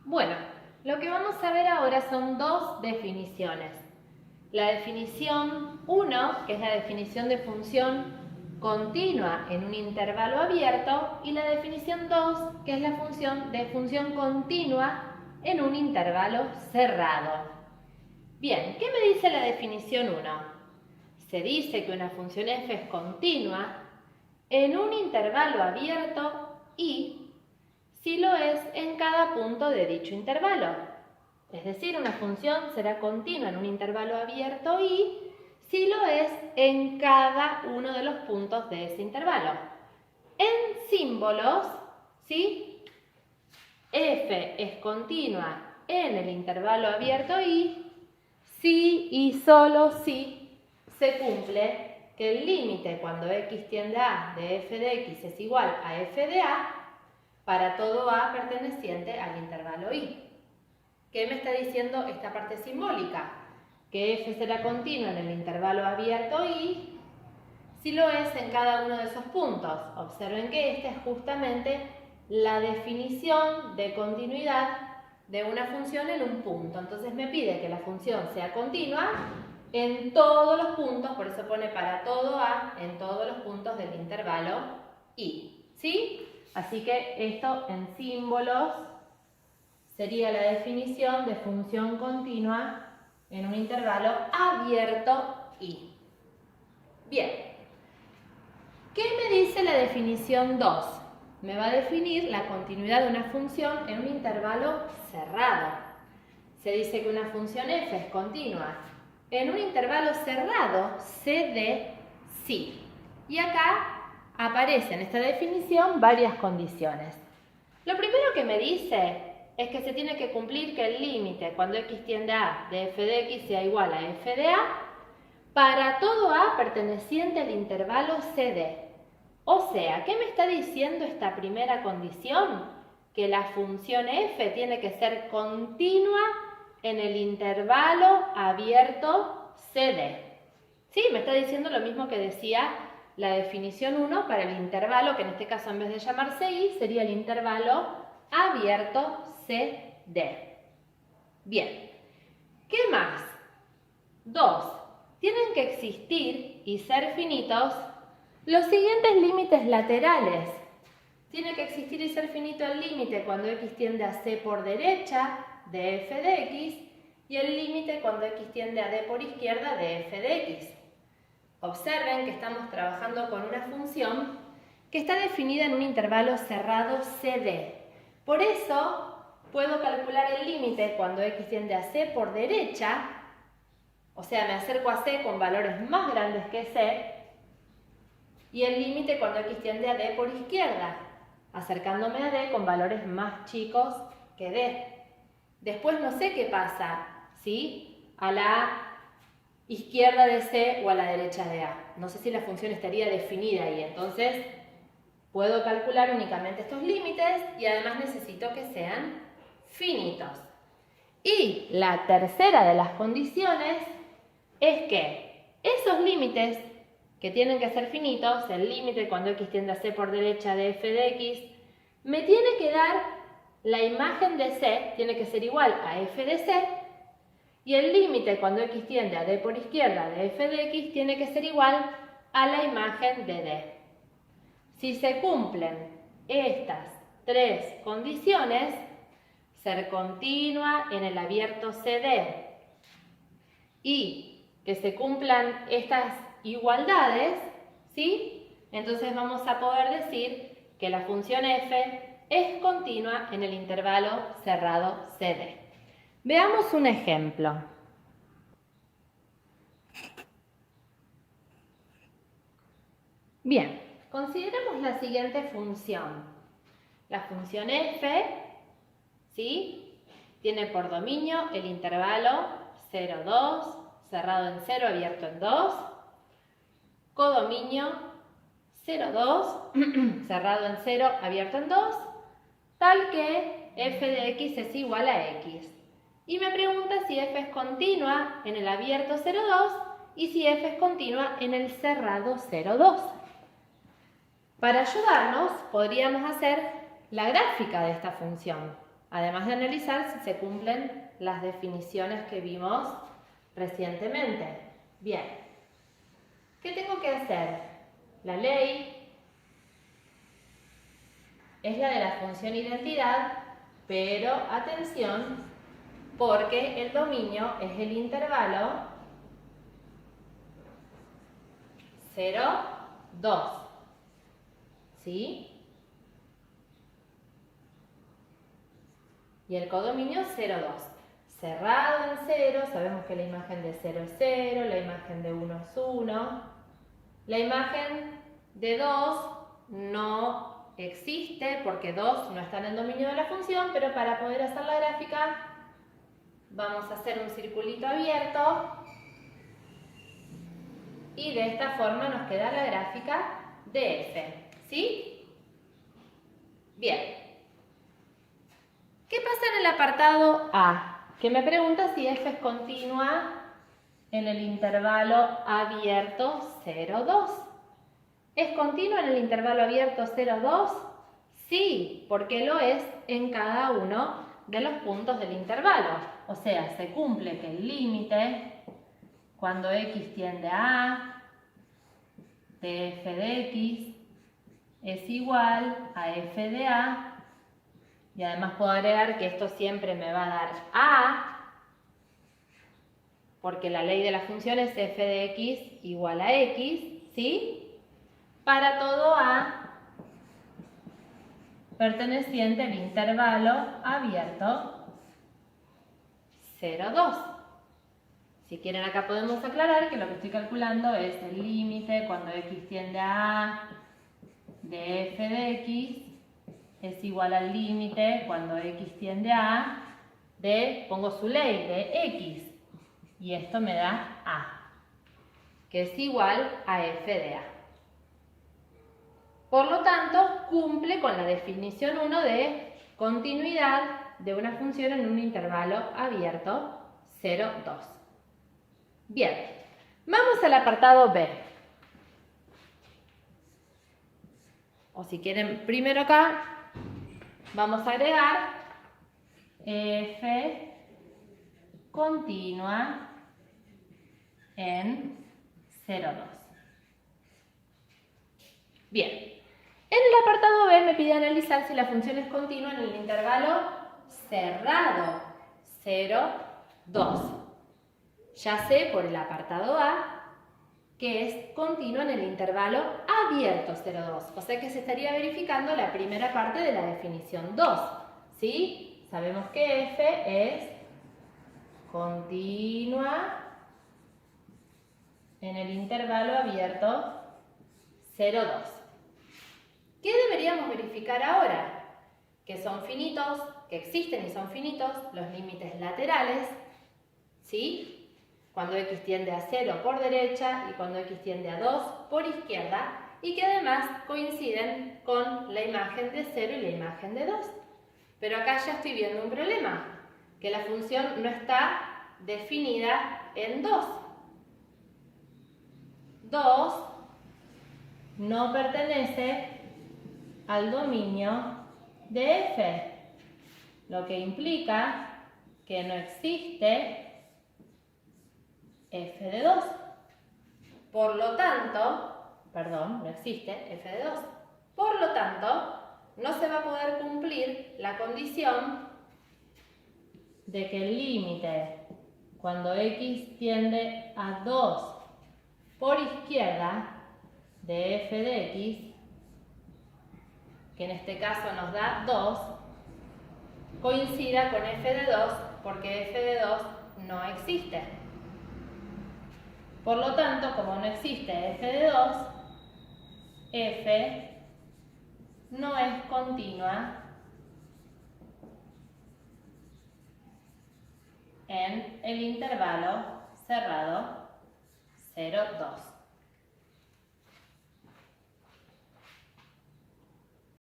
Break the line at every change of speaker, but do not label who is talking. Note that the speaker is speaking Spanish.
Bueno, lo que vamos a ver ahora son dos definiciones. La definición 1, que es la definición de función continua en un intervalo abierto, y la definición 2, que es la función continua en un intervalo cerrado. Bien, ¿qué me dice la definición 1? Se dice que una función f es continua en un intervalo abierto y si lo es en cada punto de dicho intervalo. Es decir, una función será continua en un intervalo abierto y si lo es en cada uno de los puntos de ese intervalo. En símbolos, ¿sí? F es continua en el intervalo abierto y si y solo si se cumple que el límite cuando x tiende a A de f de x es igual a f de A para todo A perteneciente al intervalo I. ¿Qué me está diciendo esta parte simbólica? Que f será continua en el intervalo abierto I si lo es en cada uno de esos puntos. Observen que esta es justamente la definición de continuidad de una función en un punto. Entonces me pide que la función sea continua en todos los puntos, por eso pone para todo A, en todos los puntos del intervalo I. ¿Sí? Así que esto en símbolos sería la definición de función continua en un intervalo abierto I. Bien. ¿Qué me dice la definición 2? Me va a definir la continuidad de una función en un intervalo cerrado. Se dice que una función f es continua en un intervalo cerrado c de sí. Y acá aparece en esta definición varias condiciones. Lo primero que me dice es que se tiene que cumplir que el límite cuando x tiende a A de f de x sea igual a f de A para todo A perteneciente al intervalo CD. O sea, ¿qué me está diciendo esta primera condición? Que la función f tiene que ser continua en el intervalo abierto CD. ¿Sí? Me está diciendo lo mismo que decía la definición 1 para el intervalo, que en este caso en vez de llamarse I, sería el intervalo abierto CD. Bien. ¿Qué más? 2. Tienen que existir y ser finitos los siguientes límites laterales. Tiene que existir y ser finito el límite cuando x tiende a c por derecha de f de x y el límite cuando x tiende a d por izquierda de f de x. Observen que estamos trabajando con una función que está definida en un intervalo cerrado CD. Por eso puedo calcular el límite cuando x tiende a c por derecha. O sea, me acerco a C con valores más grandes que C. Y el límite cuando x tiende a D por izquierda, acercándome a D con valores más chicos que D. Después no sé qué pasa, ¿sí? A la izquierda de C o a la derecha de A. No sé si la función estaría definida ahí. Entonces, puedo calcular únicamente estos límites y además necesito que sean finitos. Y la tercera de las condiciones es que esos límites que tienen que ser finitos, el límite cuando x tiende a c por derecha de f de x, me tiene que dar la imagen de c, tiene que ser igual a f de c, y el límite cuando x tiende a d por izquierda de f de x tiene que ser igual a la imagen de d. Si se cumplen estas tres condiciones, ser continua en el abierto CD y que se cumplan estas igualdades, ¿sí? Entonces vamos a poder decir que la función f es continua en el intervalo cerrado CD. Veamos un ejemplo. Bien, consideremos la siguiente función. La función f, ¿sí? Tiene por dominio el intervalo 0, 2, cerrado en 0, abierto en 2, codominio 0, 2, cerrado en 0, abierto en 2, tal que f de x es igual a x. Y me pregunta si f es continua en el abierto 0, 2 y si f es continua en el cerrado 0, 2. Para ayudarnos, podríamos hacer la gráfica de esta función. Además de analizar si se cumplen las definiciones que vimos recientemente. Bien, ¿qué tengo que hacer? La ley es la de la función identidad, pero atención, porque el dominio es el intervalo 0, 2. ¿Sí? Y el codominio 0, 2. Cerrado en 0, sabemos que la imagen de 0 es 0, la imagen de 1 es 1. La imagen de 2 no existe porque 2 no está en el dominio de la función, pero para poder hacer la gráfica vamos a hacer un circulito abierto y de esta forma nos queda la gráfica de f. ¿Sí? Bien. ¿Qué pasa en el apartado A? Que me pregunta si f es continua en el intervalo abierto 0, 2. ¿Es continua en el intervalo abierto 0, 2? Sí, porque lo es en cada uno de los puntos del intervalo. O sea, se cumple que el límite, cuando x tiende a A, de f de x, es igual a f de A. Y además puedo agregar que esto siempre me va a dar A, porque la ley de la función es f de x igual a x, ¿sí? Para todo A perteneciente al intervalo abierto 0, 2. Si quieren acá podemos aclarar que lo que estoy calculando es el límite cuando x tiende a A de f de x es igual al límite cuando x tiende a A de, pongo su ley, de x. Y esto me da A, que es igual a f de A. Por lo tanto, cumple con la definición 1 de continuidad de una función en un intervalo abierto 0, 2. Bien, vamos al apartado B. O si quieren, primero acá, vamos a agregar f continua en 0, 2. Bien, en el apartado B me pide analizar si la función es continua en el intervalo cerrado 0, 2. Ya sé por el apartado A que es continua en el intervalo abierto 0, 2. O sea que se estaría verificando la primera parte de la definición 2. ¿Sí? Sabemos que f es continua en el intervalo abierto 0, 2. ¿Qué deberíamos verificar ahora? Que son finitos, que existen y son finitos los límites laterales, ¿sí? Cuando x tiende a 0 por derecha y cuando x tiende a 2 por izquierda, y que además coinciden con la imagen de 0 y la imagen de 2. Pero acá ya estoy viendo un problema, que la función no está definida en 2. 2 no pertenece al dominio de f, lo que implica que no existe f de 2. Por lo tanto, no existe f de 2. Por lo tanto, no se va a poder cumplir la condición de que el límite cuando x tiende a 2 por izquierda de f de x, que en este caso nos da 2, coincida con f de 2 porque f de 2 no existe. Por lo tanto, como no existe f de 2, f no es continua en el intervalo cerrado 0, 2.